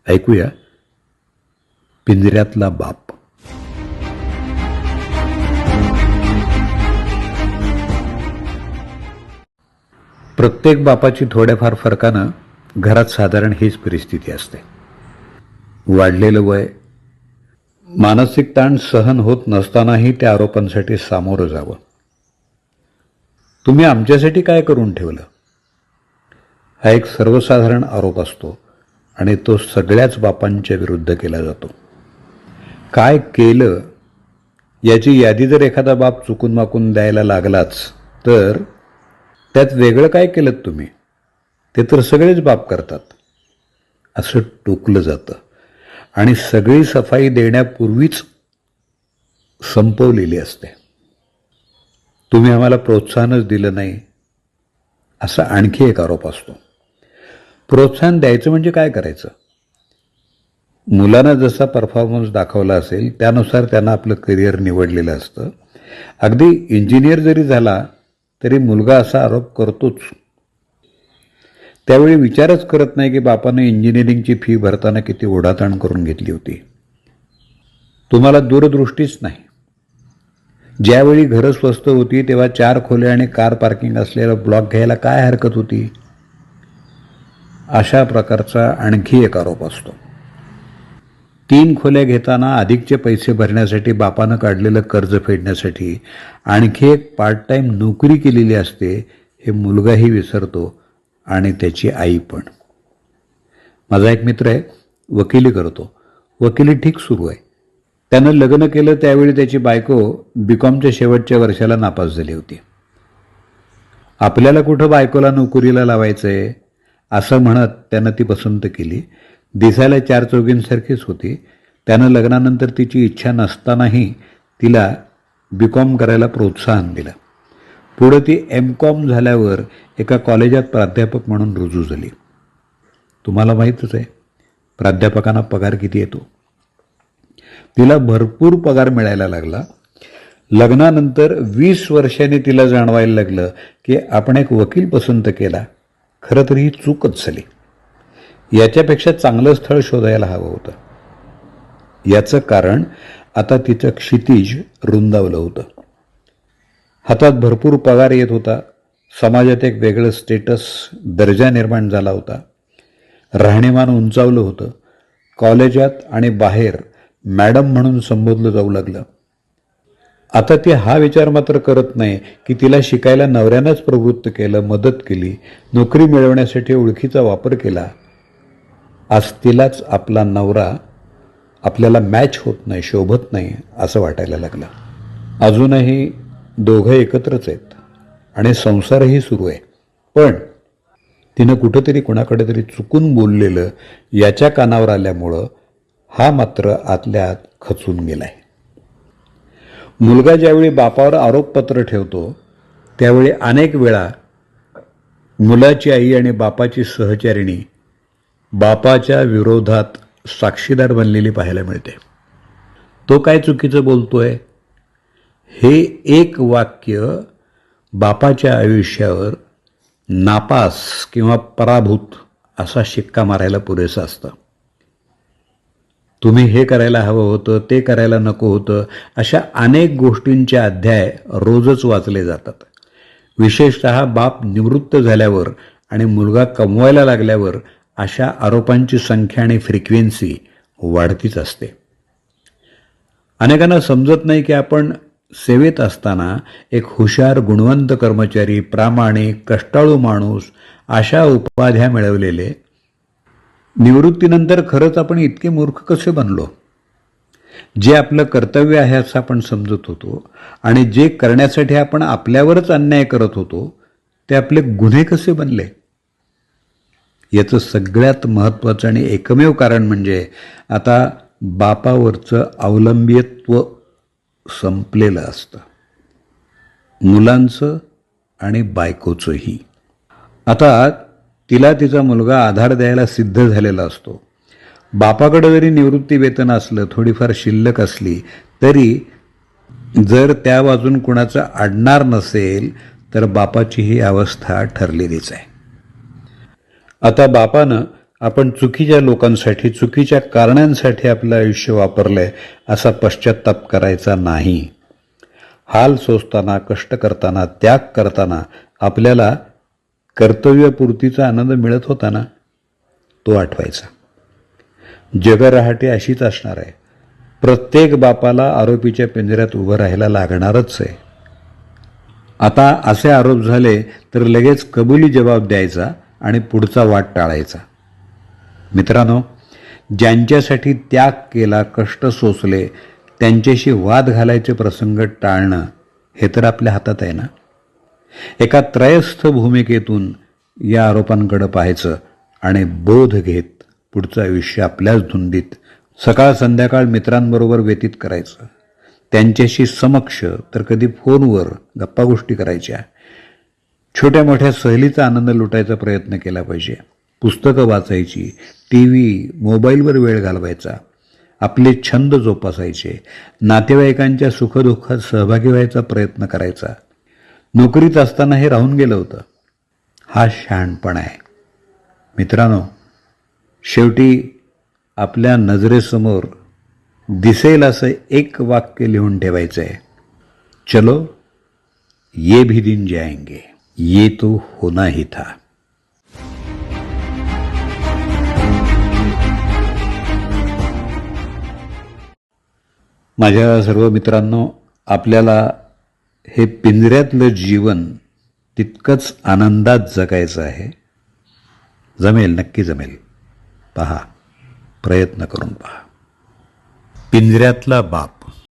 ऐकूया पिंजऱ्यातला बाप. प्रत्येक बापाची थोड्याफार फरकानं घरात साधारण हीच परिस्थिती असते. वाढलेलं वय, मानसिक ताण सहन होत नसतानाही त्या आरोपांसाठी सामोरं जावं. तुम्ही आमच्यासाठी काय करून ठेवलं, हा एक सर्वसाधारण आरोप असतो आणि तो सगळ्याच बापांच्या विरुद्ध केला जातो. काय केलं याची यादी जर एखादा बाप चुकून माकून द्यायला लागलाच तर त्यात वेगळं काय केलं तुम्ही, ते तर सगळेच बाप करतात, असं टोकलं जातं आणि सगळी सफाई देण्यापूर्वीच संपवलेली असते. तुम्ही आम्हाला प्रोत्साहनच दिलं नाही, असा आणखी एक आरोप असतो. प्रोत्साहन द्यायचं म्हणजे काय करायचं? मुलांना जसा परफॉर्मन्स दाखवला असेल त्यानुसार त्यांना आपलं करिअर निवडलेलं असतं. अगदी इंजिनियर जरी झाला तरी मुलगा असा आरोप करतोच. त्यावेळी विचारच करत नाही की बापाने इंजिनिअरिंगची फी भरताना किती ओढाताण करून घेतली होती. तुम्हाला दूरदृष्टीच नाही. ज्यावेळी घरं स्वस्त होती तेव्हा 4 खोल्या आणि कार पार्किंग असलेला ब्लॉक घ्यायला काय हरकत होती? अशा प्रकारचा आणखी एक आरोप असतो. 3 खोल्या घेताना अधिकचे पैसे भरण्यासाठी बापानं काढलेलं कर्ज फेडण्यासाठी आणखी एक पार्ट टाईम नोकरी केलेली असते, हे मुलगाही विसरतो आणि त्याची आई पण. माझा एक मित्र आहे, वकिली करतो. वकिली ठीक सुरू आहे. त्यानं लग्न केलं त्यावेळी त्याची बायको बीकॉमच्या शेवटच्या वर्षाला नापास झाली होती. आपल्याला कुठं बायकोला नोकरीला लावायचंय असं म्हणत त्यानं ती पसंत केली. दिसायला 4 चौघींसारखीच होती. त्यानं लग्नानंतर तिची इच्छा नसतानाही तिला बीकॉम करायला प्रोत्साहन दिलं. पुढं ती एमकॉम झाल्यावर एका कॉलेजात प्राध्यापक म्हणून रुजू झाली. तुम्हाला माहीतच आहे प्राध्यापकांना पगार किती येतो. तिला भरपूर पगार मिळायला लागला. लग्नानंतर 20 वर्षांनी तिला जाणवायला लागलं की आपण एक वकील पसंत केला, खरं तर ही चूकच झाली. याच्यापेक्षा चांगलं स्थळ शोधायला हवं होतं. याचं कारण आता तिचं क्षितिज रुंदावलं होतं. हातात भरपूर पगार येत होता. समाजात एक वेगळं स्टेटस, दर्जा निर्माण झाला होता. राहणीमान उंचावलं होतं. कॉलेजात आणि बाहेर मॅडम म्हणून संबोधलं जाऊ लागलं. आता ती हा विचार मात्र करत नाही की तिला शिकायला नवऱ्यानंच प्रवृत्त केलं, मदत केली, नोकरी मिळवण्यासाठी ओळखीचा वापर केला. आज तिलाच आपला नवरा आपल्याला मॅच होत नाही, शोभत नाही असं वाटायला लागलं. अजूनही दोघं एकत्रच आहेत आणि संसारही सुरू आहे, पण तिनं कुठंतरी कोणाकडे तरी चुकून बोललेलं याच्या कानावर आल्यामुळं हा मात्र आतल्या आत खचून गेलाय. मुलगा ज्यावेळी बापावर आरोपपत्र ठेवतो त्यावेळी अनेक वेळा मुलाची आई आणि बापाची सहचारिणी बापाच्या विरोधात साक्षीदार बनलेली पाहायला मिळते. तो काय चुकीचं बोलतोय हे एक वाक्य बापाच्या आयुष्यावर नापास किंवा पराभूत असा शिक्का मारायला पुरेसं असतं. तुम्ही हे करायला हवं होतं, ते करायला नको होतं, अशा अनेक गोष्टींचे अध्याय रोजच वाचले जातात. विशेषतः बाप निवृत्त झाल्यावर आणि मुलगा कमवायला लागल्यावर अशा आरोपांची संख्या आणि फ्रिक्वेन्सी वाढतीच असते. अनेकांना समजत नाही की आपण सेवेत असताना एक हुशार, गुणवंत कर्मचारी, प्रामाणिक, कष्टाळू माणूस अशा उपाध्या मिळवलेले, निवृत्तीनंतर खरंच आपण इतके मूर्ख कसे बनलो? जे आपलं कर्तव्य आहे असं आपण समजत होतो आणि जे करण्यासाठी आपण आपल्यावरच अन्याय करत होतो ते आपले गुन्हे कसे बनले? याचं सगळ्यात महत्त्वाचं आणि एकमेव कारण म्हणजे आता बापावरचं अवलंबित्व संपलेलं असतं, मुलांचं आणि बायकोचंही. आता तिला तिचा मुलगा आधार द्यायला सिद्ध झालेला असतो. बापाकडे जरी निवृत्ती वेतन असलं, थोडीफार शिल्लक असली तरी जर त्या बाजून कुणाचं अडणार नसेल तर बापाची ही अवस्था ठरलेलीच आहे. आता बापानं आपण चुकीच्या लोकांसाठी, चुकीच्या कारणांसाठी आपलं आयुष्य वापरलंय असा पश्चात्ताप करायचा नाही. हाल सोसताना, कष्ट करताना, त्याग करताना आपल्याला कर्तव्यपूर्तीचा आनंद मिळत होता ना, तो आठवायचा. जगरहाटी अशीच असणार आहे. प्रत्येक बापाला आरोपीच्या पिंजऱ्यात उभं राहायला लागणारच आहे. आता असे आरोप झाले तर लगेच कबुली जबाब द्यायचा आणि पुढचा वाट टाळायचा. मित्रांनो, ज्यांच्यासाठी त्याग केला, कष्ट सोसले, त्यांच्याशी वाद घालायचे प्रसंग टाळणं हे तर आपल्या हातात आहे ना. एका त्रयस्थ भूमिकेतून या आरोपांकडे पाहायचं आणि बोध घेत पुढचं आयुष्य आपल्याच धुंदीत सकाळ संध्याकाळ मित्रांबरोबर व्यतीत करायचं. त्यांच्याशी समक्ष तर कधी फोनवर गप्पा गोष्टी करायच्या. छोट्या मोठ्या सहलीचा आनंद लुटायचा प्रयत्न केला पाहिजे. पुस्तकं वाचायची, TV, मोबाईलवर वेळ घालवायचा, आपले छंद जोपासायचे, नातेवाईकांच्या सुखदुःखात सहभागी व्हायचा प्रयत्न करायचा. नोकरीत असताना हे राहून गेलं होतं. हा शहाणपणा आहे. मित्रांनो, शेवटी आपल्या नजरेसमोर दिसेल असं एक वाक्य लिहून ठेवायचं आहे. चलो ये भी दिन जाएंगे, ये तो होना ही था. माझ्या सर्व मित्रांनो, आपल्याला हे पिंजऱ्यातलं जीवन तितकंच आनंदात जगायचं आहे. जमेल, नक्की जमेल. पहा, प्रयत्न करून पहा. पिंजऱ्यातला बाप.